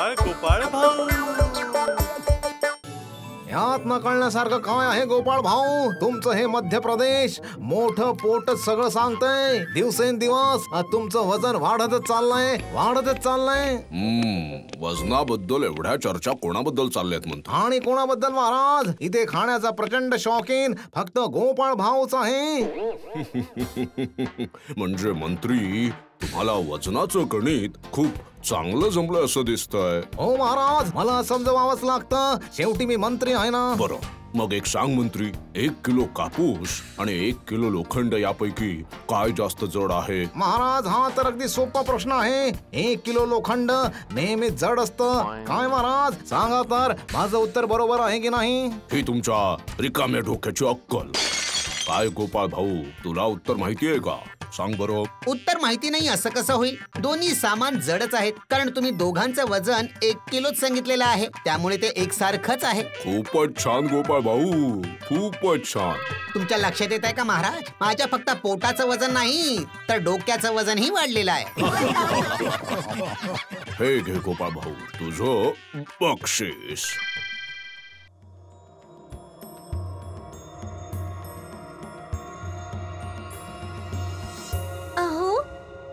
गोपाळ गोपाळ भाऊ. यात न कळण्यासारखं काय आहे गोपाळ भाऊ? तुमचं हे मध्य प्रदेश मोठं पोटच सगळं सांगतंय. दिवसेंदिवस तुमचं वजन वाढतच चाललंय. वजनाबद्दल एवढ्या चर्चा कोणाबद्दल चालल्यात म्हणतो? आणि कोणाबद्दल महाराज? इथे खाण्याचा प्रचंड शौकीन फक्त गोपाळ भाऊच आहे. म्हणजे मंत्री, तुम्हाला वजनाचं गणित खूप चांगलं जमलं असं दिसतंय. हो महाराज, मला समजवावंच लागतं, शेवटी मी मंत्री आहे ना. बरं, मग एक सांग मंत्री, 1 किलो कापूस आणि 1 किलो लोखंड यापैकी काय जास्त जड आहे? महाराज, हा तर अगदी सोपा प्रश्न आहे. 1 किलो लोखंड नेहमी जड असतं. काय महाराज, सांगा तर माझं उत्तर बरोबर आहे की नाही? ही तुमच्या रिकाम्या डोक्याची अक्कल. काय गोपाळ भाऊ, तुला उत्तर माहितीये का? सांग बरं. उत्तर माहिती नाही असं कसं होईल? दोन्ही सामान जडच आहेत, कारण तुम्ही दोघांचं वजन 1 किलोच सांगितलेलं आहे, त्यामुळे ते एकसारखंच आहे. खूपच छान गोपाळ भाऊ, खूपच छान. तुमच्या लक्षात येत आहे का महाराज? माझ्या फक्त पोटाचं वजन नाही तर डोक्याचं वजनही वाढलेलं आहे. हे घे गोपाळ भाऊ, तुझं बक्षीस.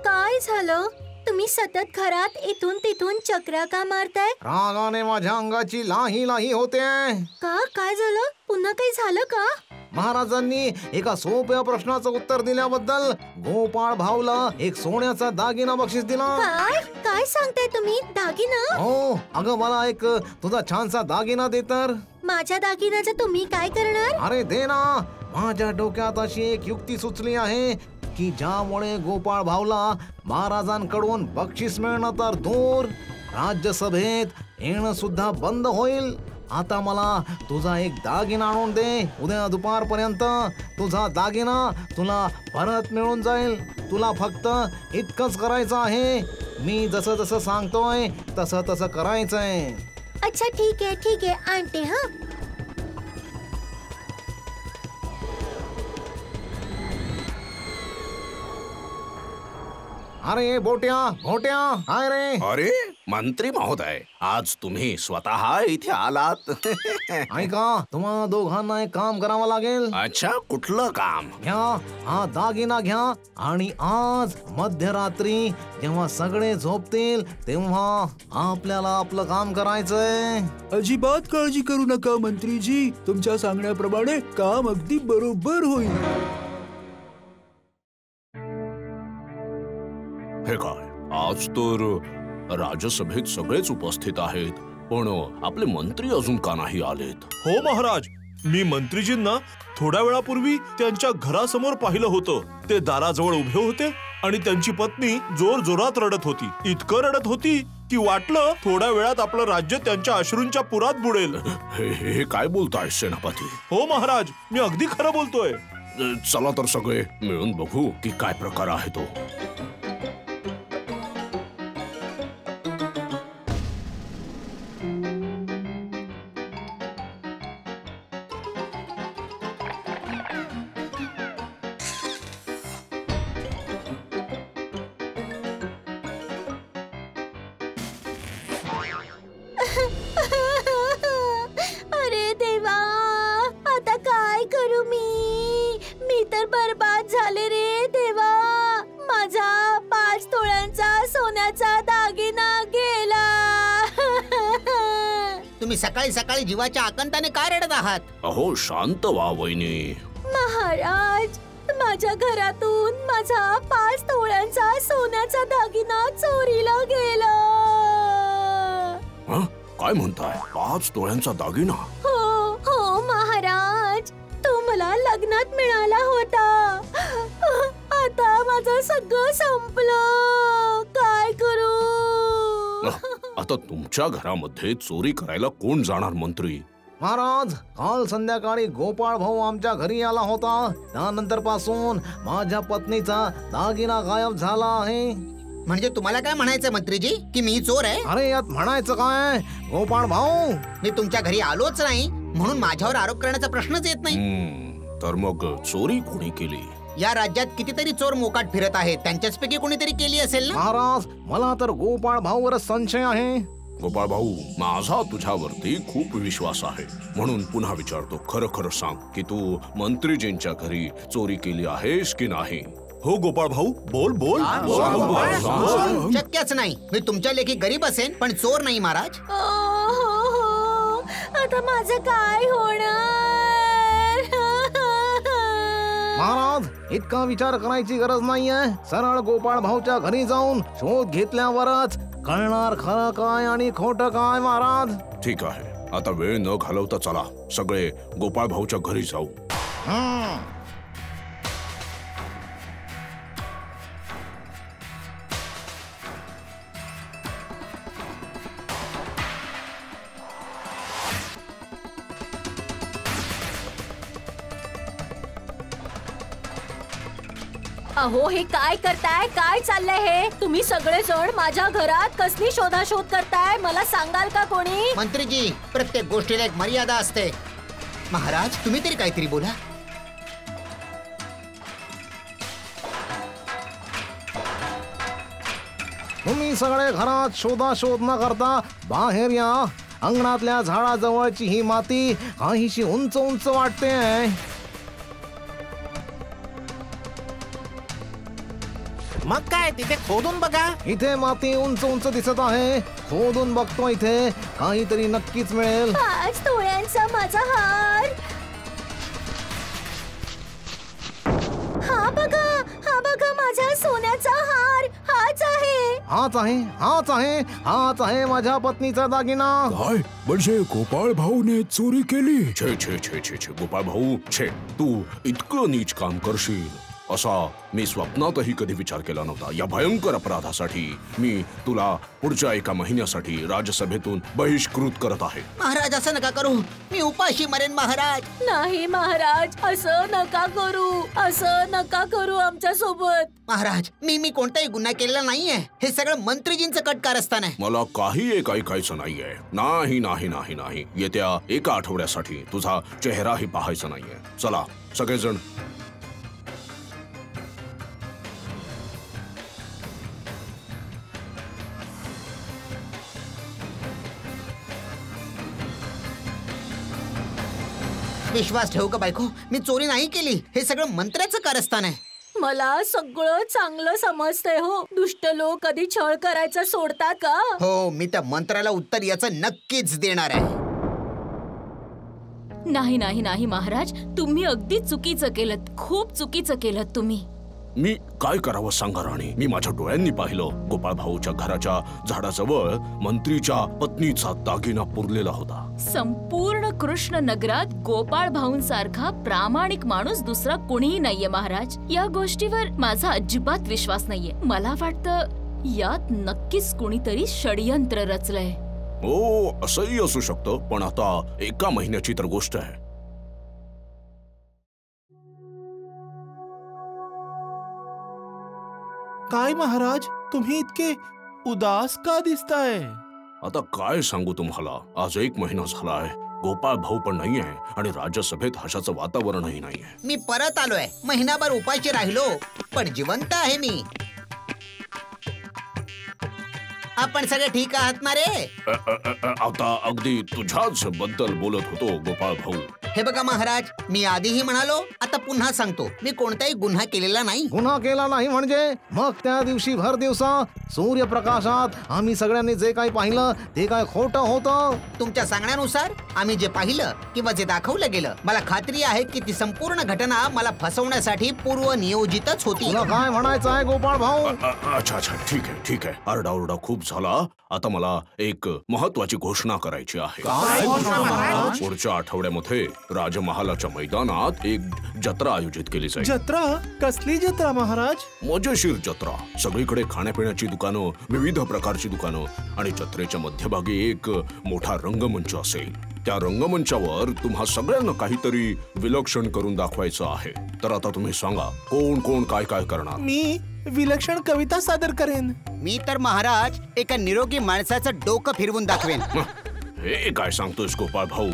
काय झालं? तुम्ही सतत घरात इथून तिथून चक्रा का मारताय? रागाने माझ्या अंगाची लाही होते. का? काय झालं? पुन्हा काही झालं का? महाराजांनी एका सोप्या प्रश्नाचं उत्तर दिल्याबद्दल गोपाळ भाऊला एक सोन्याचा दागिना बक्षीस दिला. काय सांगताय तुम्ही? दागिना? हो अगं, मला एक तुझा छानसा दागिना दे तर. माझ्या दागिन्याचं तुम्ही काय करणार? अरे दे ना. माझ्या डोक्यात अशी एक युक्ती सुचली आहे की ज्यामुळे गोपाळ भाऊला महाराजांकडून बक्षीस मिळणं तर दूर, राज्यसभेत येणं सुद्धा बंद होईल. आता मला तुझा एक दागिना आणून दे. उद्या दुपारपर्यंत तुझा दागिना तुला परत मिळून जाईल. तुला फक्त इतकंच करायचं आहे. मी जसं जसं सांगतोय तसं तसं करायचंय. अच्छा ठीक आहे आणते. हा अरे बोट्या काय रे? अरे मंत्री महोदय, आज तुम्ही स्वतः इथे आलात. ऐका, तुम्हाला दोघांना एक काम करावं लागेल. अच्छा, कुठलं काम? घ्या हा दागिना घ्या आणि आज मध्यरात्री जेव्हा सगळे झोपतील तेव्हा आपल्याला आपलं काम करायचंय. अजिबात काळजी करू नका मंत्रीजी, तुमच्या सांगण्याप्रमाणे काम अगदी बरोबर होईल. हे काय, आज तर राज्यसभेत सगळेच उपस्थित आहेत, पण आपले मंत्री अजून का नाही आलेत? हो महाराज, मी मंत्रीजींना थोड्या वेळापूर्वी त्यांच्या घरासमोर पाहिलं होतं. ते दाराजवळ उभे होते आणि त्यांची पत्नी जोर जोरात रडत होती. इतकं रडत होती की वाटलं थोड्या वेळात आपलं राज्य त्यांच्या अश्रूंच्या पुरात बुडेल. हे काय बोलताय सेनापती? हो महाराज, मी अगदी खरं बोलतोय. चला तर सगळे मिळून बघू की काय प्रकार आहे तो. अरे देवा, आता काय करू मी तर बर्बाद झाले रे देवा. माझा 5 तोळ्यांचा सोन्याचा दागिना गेला. तुम्ही सकाळी सकाळी जीवाच्या आकांताने काय रडत आहात? अहो शांत व्हा वहिनी. महाराज, माझ्या घरातून माझा 5 तोळ्यांचा सोन्याचा दागिना चोरीला गेला. काय म्हणताय? 5 तोळ्यांचा दागिना? हो महाराज, तो मला लग्नात मिळाला होता. आता माझं सगळं संपलं. काय करू? आता तुमच्या घरामध्ये चोरी करायला कोण जाणार मंत्री? महाराज, काल संध्याकाळी गोपाळ भाऊ आमच्या घरी आला होता. त्यानंतर पासून माझ्या पत्नीचा दागिना गायब झाला आहे. म्हणजे तुम्हाला काय म्हणायचं मंत्रीजी, की मी चोर आहे? अरे यात म्हणायचं काय गोपाळ भाऊ? मी तुमच्या घरी आलोच नाही म्हणून माझ्यावर आरोप करण्याचा प्रश्नच येत नाही. तर मग चोरी कोणी केली? या राज्यात कितीतरी चोर मोकाट फिरत आहेत, त्यांच्याचपैकी कोणीतरी केली असेल ना? महाराज, मला तर गोपाळ भाऊवरच संशय आहे. गोपाळ भाऊ, माझा तुझ्यावरती खूप विश्वास आहे, म्हणून पुन्हा विचारतो, खरं खरं सांग की तू मंत्रीजींच्या घरी चोरी केली आहेस की नाही? हो गोपाळ भाऊ, बोल बोल. शक्यच नाही. मी तुमच्या लेखी गरीब असेन पण चोर नाही महाराज. हो. आता माझं काय होणार? महाराज, इतका विचार करायची गरज नाहीये. सरळ गोपाळ भाऊच्या घरी जाऊन शोध घेतल्यावरच कळणार खरं काय आणि खोटं काय महाराज. ठीक आहे, आता वेळ न घालवता चला सगळे गोपाळ भाऊच्या घरी जाऊ. अहो, हे काय करताय? काय चाललंय हे? तुम्ही सगळेजण माझ्या घरात कसली शोधाशोध करताय? मला सांगाल का कोणी? मंत्रीजी, प्रत्येक गोष्टीला एक मर्यादा असते. महाराज, तुम्ही तरी काहीतरी बोला. तुम्ही सगळे घरात शोधाशोध न करता बाहेर या. अंगणातल्या झाडाजवळची ही माती काहीशी उंच उंच वाटते. मग काय, तिथे खोदून बघा. इथे माती उंच उंच दिसत आहे. खोदून बघतो, इथे काहीतरी नक्कीच मिळेल. 5 तोळ्यांचा माझा हार. हा बघा माझा सोन्याचा हार. हाच आहे. हाच आहे, हाच आहे, हाच आहे माझ्या पत्नीचा दागिना. काय म्हणजे गोपाळ भाऊने चोरी केली? छे छे छे छे छे गोपाळ भाऊ, छे, तू इतकं नीच काम करशील असा मी स्वप्नातही कधी विचार केला नव्हता. या भयंकर अपराधासाठी मी तुला पुढच्या 1 महिन्यासाठी राजसभेतून बहिष्कृत करत आहे. महाराज, असं नका करू. मी उपाशी मरेन महाराज. नाही महाराज, असं नका करू. असं नका करू आमच्या सोबत. महाराज, मी कोणताही गुन्हा केलेला नाहीये. हे सगळं मंत्रीजींचं कटकारस्थान आहे. मला काही एक ऐकायचं नाहीये. नाही नाही नाही नाही, येत्या 1 आठवड्यासाठी तुझा चेहराही पाहायचा नाहीये. चला सगळेजण. विश्वास ठेवू का बायको? मी चोरी नाही केली. हे सगळं मंत्र्याचं कारस्थान आहे. मला सगळं चांगलं समजतंय हो. दुष्ट लोक कधी छळ करायचं सोडतात का? हो, मी त्या मंत्र्याला उत्तर याचं नक्कीच देणार आहे. नाही नाही नाही महाराज, तुम्ही अगदी चुकीचं केलं. खूप चुकीचं केलं तुम्ही. मी काय करावं सांगा राणी? मी माझ्या डोळ्यांनी पाहिलं, गोपाळ भाऊच्या घराच्या झाडाजवळ मंत्रीच्या पत्नीचा दागिना पुरलेला होता. संपूर्ण कृष्ण नगरात गोपाळ भाऊंसारखा प्रामाणिक माणूस दुसरा कोणीही नाहीये महाराज. या गोष्टीवर माझा अजिबात विश्वास नाहीये. मला वाटतं यात नक्कीच कुणीतरी षडयंत्र रचलंय. हो, असंही असू शकतं, पण आता 1 महिन्याची तर गोष्ट आहे. काय महाराज, तुम्ही इतके उदास का दिसताय? आता काय सांगू तुम्हाला, आज 1 महिना झालाय, गोपाळ भाऊ पण नाहीये आणि राज्यसभेत हशाचं वातावरणही नाहीये. मी परत आलोय. महिनाभर उपाशी राहिलो, पण जिवंत आहे मी. आपण सगळे ठीक आहात ना रे? आता अगदी तुझ्याच बद्दल बोलत होतो गोपाळ भाऊ. हे बघा महाराज, मी आधीही म्हणालो, आता पुन्हा सांगतो, मी कोणताही गुन्हा केलेला नाही. गुन्हा केला नाही म्हणजे? मग त्या दिवशी भर दिवसा सूर्यप्रकाशात आम्ही सगळ्यांनी जे काही पाहिलं ते काय खोटं होतं? तुमच्या सांगण्यानुसार आम्ही जे पाहिलं किंवा जे दाखवलं गेलं, मला खात्री आहे की ती संपूर्ण घटना मला फसवण्यासाठी पूर्वनियोजितच होती. तुला काय म्हणायचं आहे गोपाळ भाऊ? अच्छा अच्छा, ठीक आहे ठीक आहे. आरडाओरडा खूप झाला. आता मला एक महत्वाची घोषणा करायची आहे. पुढच्या आठवड्यामध्ये राजमहालाच्या मैदानात एक जत्रा आयोजित केली जाईल. जत्रा? कसली जत्रा महाराज? मजेशीर जत्रा. सगळीकडे खाण्यापिण्याची दुकानं, विविध प्रकारची दुकानं आणि जत्रेच्या मध्यभागी एक मोठा रंगमंच असेल. त्या रंगमंचावर तुम्हा सगळ्यांना काहीतरी विलक्षण करून दाखवायचं आहे. तर आता तुम्ही सांगा, कोण कोण काय काय करणार? मी विलक्षण कविता सादर करेन. मी तर महाराज एका निरोगी माणसाचं डोकं फिरवून दाखवेन. हे काय सांगतोस गोपाळ भाऊ?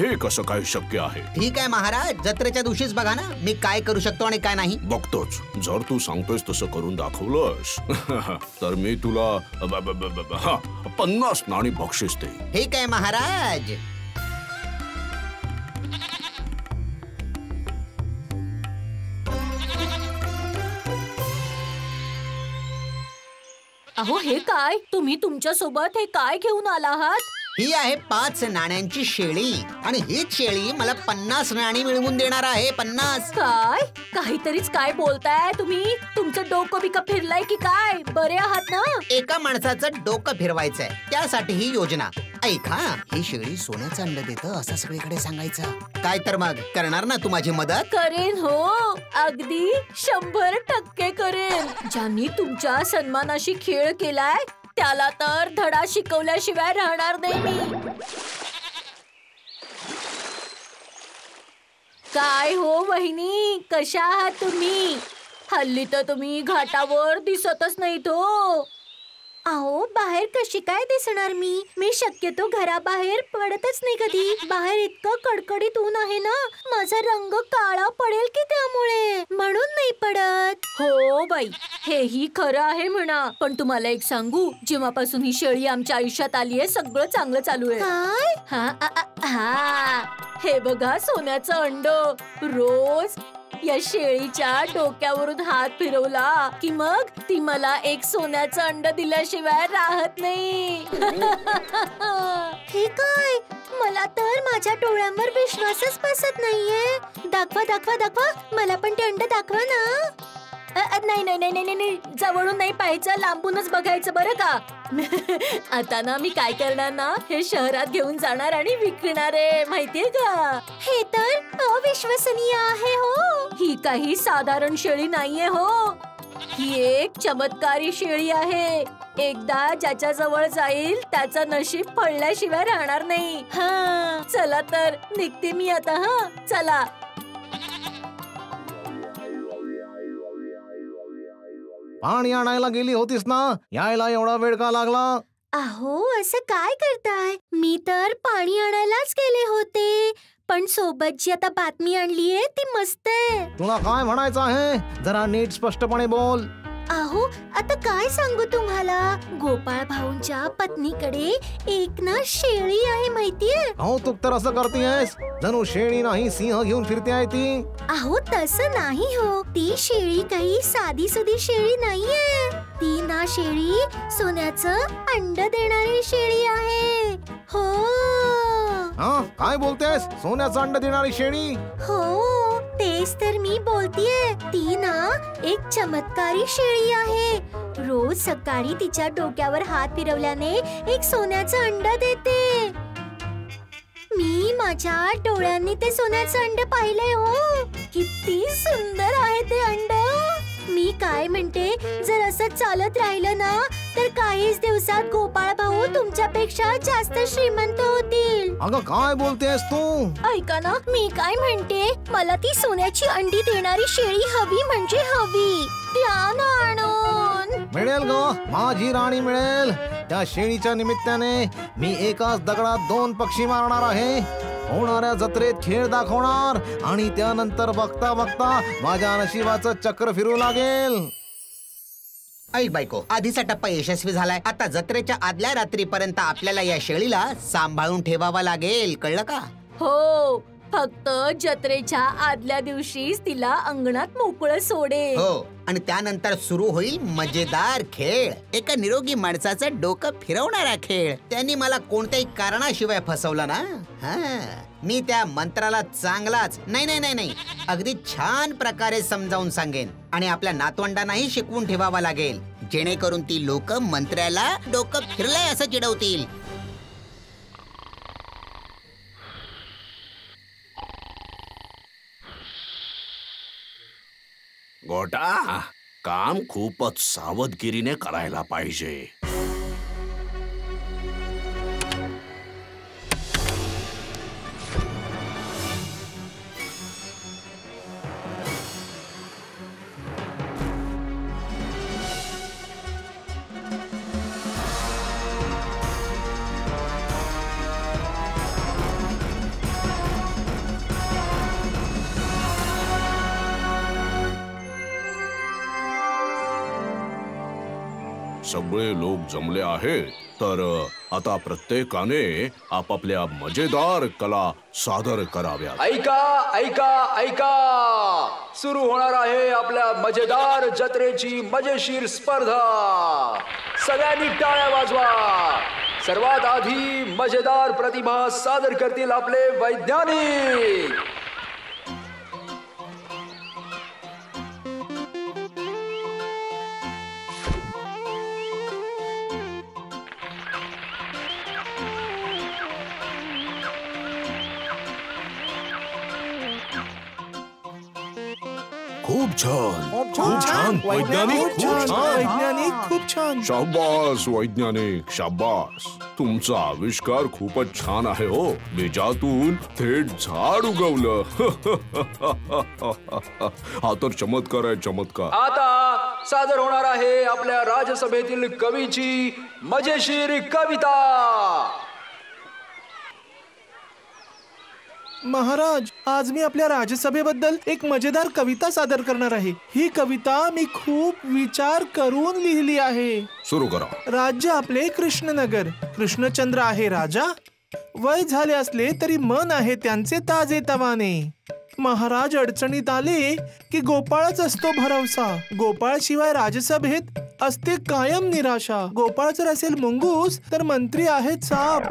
हे कसं काय शक्य आहे? ठीक आहे महाराज, जत्रेच्या दिवशीच बघा ना मी काय करू शकतो आणि काय नाही. बघतोच. जर तू सांगतोयस तसं करून दाखवलंस तर मी तुला 50 नाणी बक्षीस देईन. ठीक आहे महाराज. अहो हे काय, तुम्ही तुमच्या सोबत हे काय घेऊन आला आहात? ही आहे 5 नाण्यांची शेळी आणि हीच शेळी मला 50 नाणी मिळवून देणार आहे. 50. काय काहीतरीच काय बोलताय तुम्ही? तुमचं डोकं बिकं फिरलंय की काय? बरे आहात ना? एका माणसाचं डोकं फिरवायचंय, त्यासाठी ही योजना. ऐक हा, ही शेळी सोन्याचं अंड देतं असं सगळीकडे सांगायचं. काय तर मग करणार ना तू माझी मदत? करेन हो, अगदी 100% करेन. ज्यांनी तुमच्या सन्मानाशी खेळ केलाय त्याला तर धडा शिकवल्याशिवाय राहणार नाही मी. काय हो वहिनी, कशा आहात तुम्ही? हल्ली तर तुम्ही घाटावर दिसतच नाही तो. अहो बाहेर कशी काय दिसणार मी शक्यतो घराबाहेर पडतच नाही कधी. बाहेर इतकं कडकडीत ऊन आहे ना, माझा रंग काळा पडेल की त्यामुळे, म्हणून नाही पडत. हो बाई, हेही खरं आहे म्हणा. पण तुम्हाला एक सांगू, जेव्हापासून ही शेळी आमच्या आयुष्यात आली आहे सगळं चांगलं चालू आहे. हा हे बघा सोन्याचं अंड. रोज या शेळीच्या डोक्यावरून हात फिरवला की मग ती मला एक सोन्याचं अंड दिल्याशिवाय राहत नाही. हे काय, मला तर माझ्या डोळ्यांवर विश्वासच बसत नाहीये. दाखवा दाखवा दाखवा, मला पण ते अंड दाखवा ना. नाही नाही नाही नाही नाही, जवळून नाही पाहायचं, लांबूनच बघायचं बरं का. आता ना मी काय करणार ना, हे शहरात घेऊन जाणार आणि विकणार आहे, माहितीये का. हे तर अविश्वसनीय आहे हो. ही काही साधारण शेळी नाहीये हो, ही एक चमत्कारी शेळी आहे. एकदा ज्याच्या जवळ जाईल त्याचं नशीब फळल्याशिवाय राहणार नाही. हा चला तर निघते मी आता. हा चला. पाणी आणायला गेली होतीस ना, यायला एवढा वेळ का लागला? अहो असं काय करताय, मी तर पाणी आणायलाच गेले होते, पण सोबत जी आता बातमी आणलीये ती मस्त आहे. तुला काय म्हणायचं आहे, जरा नीट स्पष्टपणे बोल. अहो आता काय सांगू तुम्हाला, गोपाळ भाऊंच्या पत्नीकडे एक ना शेळी आहे माहितीये. कौतुक तर असं करतेयस, जणू शेळी नाही सिंह घेऊन फिरते आहे ती. अहो तसं नाही हो, ती शेळी काही साधी सुधी शेळी नाहीये. ती ना शेळी सोन्याचं अंड देणारी शेळी आहे. हो. हा काय बोलतेस, सोन्याचं अंड देणारी शेळी? हो तेच तर मी बोलतीये. ती ना एक चमत्कारी शेळी आहे. रोज सकाळी तिच्या डोक्यावर हात फिरवल्याने एक सोन्याचं अंड देते. मी माझ्या डोळ्यांनी ते सोन्याचं अंड पाहिले हो. किती सुंदर आहे ते अंड. मी काय म्हणते, जर असं चालत राहिलं ना तर काहीच दिवसात गोपाळ भाऊ तुमच्यापेक्षा जास्त श्रीमंत होतील. अगं काय बोलतेस तू? ऐका ना, मी काय म्हणते, मला ती सोन्याची अंडी देणारी शेळी हवी म्हणजे हवी. द्या ना आणून. मिळेल ग, माझी राणी मिळेल. त्या शेळीच्या निमित्ताने मी एकाच दगडात 2 पक्षी मारणार आहे. होणाऱ्या जत्रेत खेळ दाखवणार आणि त्यानंतर बघता बघता माझ्या नशिबाचं चक्र फिरू लागेल. ऐक बायको, आधीचा टप्पा यशस्वी झालाय. आता जत्रेच्या आदल्या रात्रीपर्यंत आपल्याला या शेळीला सांभाळून ठेवावा लागेल, कळलं का? हो, फक्त जत्रेच्या आदल्या दिवशीच तिला अंगणात मोकळं सोडेल. हो, आणि त्यानंतर सुरू होईल मजेदार खेळ. एका निरोगी माणसाचं डोकं फिरवणारा खेळ. त्यांनी मला कोणत्याही कारणाशिवाय फसवलं ना, मी त्या मंत्राला चांगलाच नाही अगदी छान प्रकारे समजावून सांगेन आणि आपल्या नातवंडांनाही शिकवून ठेवावा लागेल, जेणेकरून ती लोक मंत्र्याला डोकं फिरलंय असं चिडवतील. गोटा, काम खूपच सावधगिरीने करायला पाहिजे. सगळे लोक जमले आहेत तर आता प्रत्येकाने आपापल्या मजेदार कला सादर कराव्यात. ऐका ऐका ऐका, सुरू होणार आहे आपल्या मजेदार जत्रेची मजेशीर स्पर्धा. सगळ्यांनी टाळ्या वाजवा. सर्वात आधी मजेदार प्रतिभा सादर करतील आपले वैज्ञानिक. खूप छान. खूप छान वैज्ञानिक, खूप छान. वैज्ञानिक खूप छान. शाबास वैज्ञानिक, शाबास. तुमचा आविष्कार खूपच छान आहे हो. बीजातून थेट झाड उगवलं. हा तर चमत्कार आहे, चमत्कार. आता सादर होणार आहे आपल्या राज्यसभेतील कवीची मजेशीर कविता. महाराज, आज मी आपल्या राज्यसभेबद्दल एक मजेदार कविता सादर करणार आहे. ही कविता मी खूप विचार करून लिहिली आहे. सुरू करा. राज्य आपले कृष्णनगर. कृष्णचंद्र आहे राजा. वय झाले असले तरी मन आहे त्यांचे ताजे तवाने. महाराज अडचणीत आले की गोपाळच असतो भरवसा. गोपाळ शिवाय राज्यसभेत असते कायम निराशा. गोपाळ जर असेल मुंगूस तर मंत्री आहेत साप.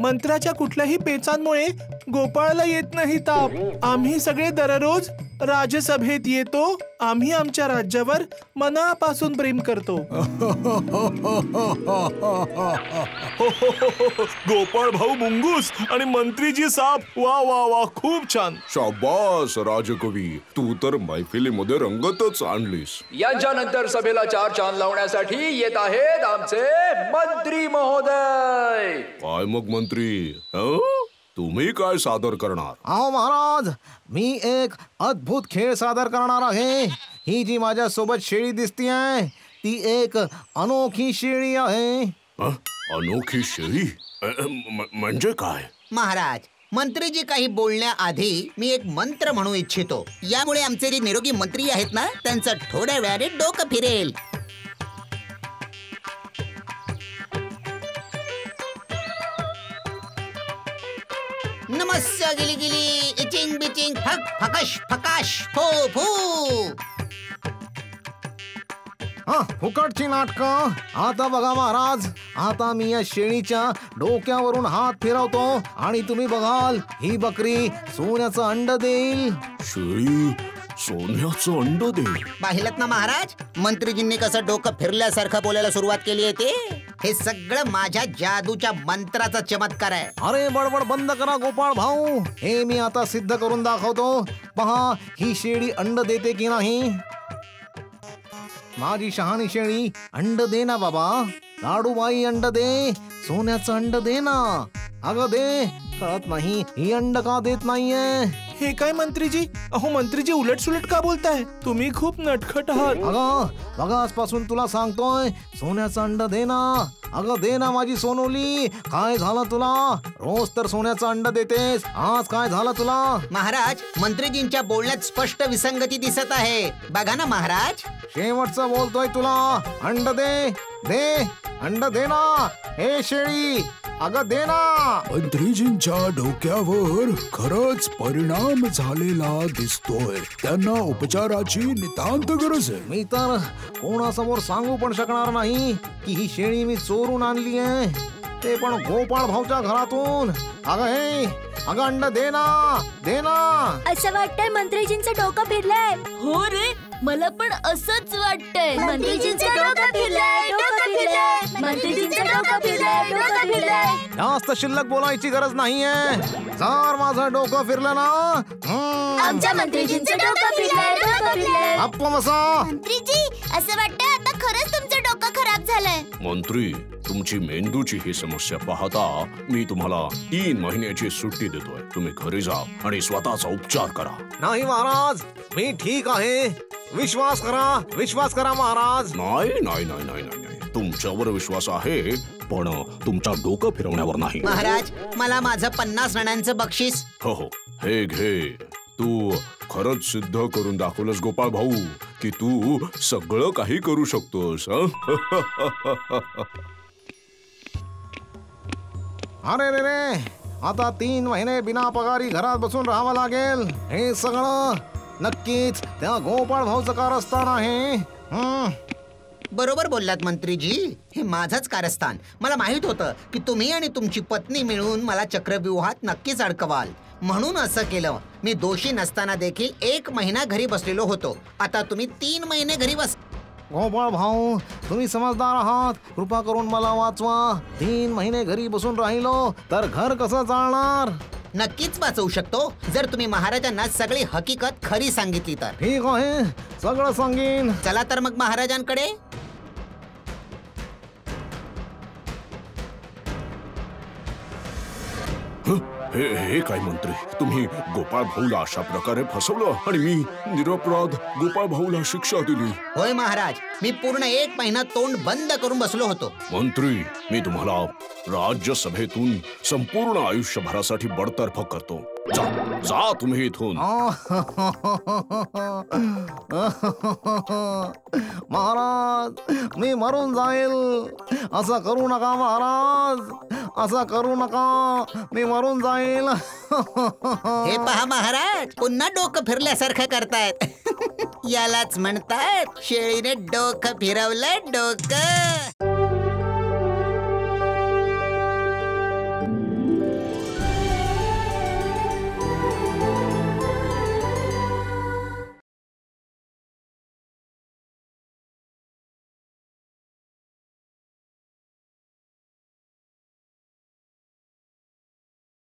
मंत्र्याच्या कुठल्याही पेचांमुळे गोपाळला येत नाही ताप. आम्ही सगळे दररोज राज्यसभेत येतो. आम्ही आमच्या राज्यावर मनापासून प्रेम करतो. गोपाळ भाऊ मुंगूस आणि मंत्रीजी साप. वा वा वा, खूप छान. शाबास राजकवी, तू तर मैफिलीमध्ये रंगतच आणलीस. यांच्यानंतर सभेला चार चांद लावण्यासाठी येत आहेत आमचे मंत्री महोदय. काय मग मंत्री, तुम्ही काय सादर करणार? अहो महाराज, मी एक अद्भुत खेळ सादर करणार आहे. ही जी माझ्या सोबत शेळी दिसतीये ती एक अनोखी शेळी आहे. अनोखी शेळी म्हणजे काय? महाराज, मंत्रीजी काही बोलण्याआधी मी एक मंत्र म्हणू इच्छितो. यामुळे आमचे जे निरोगी मंत्री आहेत ना, त्यांचं थोड्या वेळाने डोकं फिरेल. नमस्या गिली गिली, इचिंग बिचिंग, फक फकश फकाश फो फू. फुकटची नाटकं. आता बघा महाराज, आता मी या शेळीच्या डोक्यावरून हात फिरवतो आणि तुम्ही बघाल ही बकरी सोन्याचं अंड देईल. शेळी सोन्याचं अंड देईल? पाहिलं ना महाराज, मंत्रीजींनी कसं डोकं फिरल्यासारखं बोलायला सुरुवात केली आहे ते. हे सगळं माझ्या जादूच्या मंत्राचा चमत्कार आहे. अरे बडबड बंद करा गोपाळ भाऊ. हे मी आता सिद्ध करून दाखवतो. पहा ही शेळी अंड देते की नाही. माझी शहाणी शेळी, अंड दे ना बाबा. लाडूबाई अंड दे, सोन्याचं अंड दे ना. अगं दे. कळत नाही ही अंड का देत नाहीये. हे काय मंत्रीजी? अहो मंत्रीजी, उलट सुलट का बोलताय? तुम्ही खूप नटखट आहात. अगं बघा, आजपासून तुला सांगतोय, सोन्याचं अंड दे ना. अगं दे ना माझी सोनोली. काय झालं तुला? रोज तर सोन्याचं अंड देतेस, आज काय झालं तुला? महाराज, मंत्रीजींच्या बोलण्यात स्पष्ट विसंगती दिसत आहे. बघा ना महाराज. शेवटचं बोलतोय तुला. अंड दे, दे अंड दे ना. हे शेळी, अगं दे ना. मंत्रीजींच्या डोक्यावर खरंच परिणाम झालेला दिसतोय. त्यांना उपचाराची नितांत गरज आहे. मी तर कोणासमोर सांगू पण शकणार नाही की ही शेळी मी चोरून आणली आहे, ते पण गोपाळ भाऊच्या घरातून. अगं हे, अगं अंड दे ना, दे ना. असं वाटतंय मंत्रीजींचं डोकं फिरलंय. हो रे, मला पण असंच वाटतंय. मंत्रीजींचं डोकं फिरलंय, डोकं फिरलंय. मंत्रीजींचं डोकं फिरलंय, डोकं फिरलय. जास्त शिल्लक बोलायची गरज नाहीये. जर माझं डोकं फिरलं ना, आमच्या मंत्रीजींचं डोकं फिरलंय, डोकं फिरलय. गप्प बसा. मंत्रीजी, असं वाटतंय आता खरंच तुमचं डोकं खराब झालंय. मंत्री, तुमची मेंदूची ही समस्या पाहता मी तुम्हाला 3 महिन्याची सुट्टी देतोय. तुम्ही घरी जा आणि स्वतःचा उपचार करा. नाही महाराज, मी ठीक आहे. विश्वास करा, विश्वास करा महाराज. नाही नाही नाही नाही नाही नाही, तुमच्यावर विश्वास आहे, पण तुमच्या डोकं फिरवण्यावर नाही. महाराज, मला माझं 50 रणांचं बक्षीस. हो हो, हे घे. तू खरंच सिद्ध करून दाखवलंस गोपाळ भाऊ की तू सगळं काही करू शकतोस. अरे रे रे, आता 3 महिने बिना पगारी घरात बसून राहावं लागेल. हे सगळं नक्कीच त्या गोपाळ भाऊचं कारस्थान आहे. बरोबर बोललात मंत्रीजी, हे माझंच कारस्थान. मला माहित होतं की तुम्ही आणि तुमची पत्नी मिळून मला चक्रव्यूहात नक्कीच अडकवाल, म्हणून असं केलं. मी दोषी नसताना देखील 1 महिना घरी बसलेलो होतो. आता तुम्ही 3 महिने घरी बस. गोपाळ भाऊ, तुम्ही समजदार आहात. कृपा करून मला वाचवा. 3 महिने घरी बसून राहिलो तर घर कसं चालणार? नक्कीच वाचवू शकतो जर तुम्ही महाराजांना सगळी हकीकत खरी सांगितली तर. ठीक आहे, सगळं सांगेन. चला तर मग महाराजांकडे. हे काय मंत्री, तुम्ही गोपाळ भाऊला अशा प्रकारे फसवलं आणि मी निरपराध गोपाळ भाऊला शिक्षा दिली. होय महाराज, मी पूर्ण 1 महिना तोंड बंद करून बसलो होतो. मंत्री, मी तुम्हाला राज्यसभेतून संपूर्ण आयुष्यभरासाठी बडतर्फ करतो. जा तुम्ही इथून. महाराज, मी मरून जाईल. असं करू नका महाराज, असं करू नका. मी मरून जाईल. हे पहा महाराज, पुन्हा डोकं फिरल्यासारखं करतायत. यालाच म्हणतात शेळीने डोकं फिरवलं डोकं.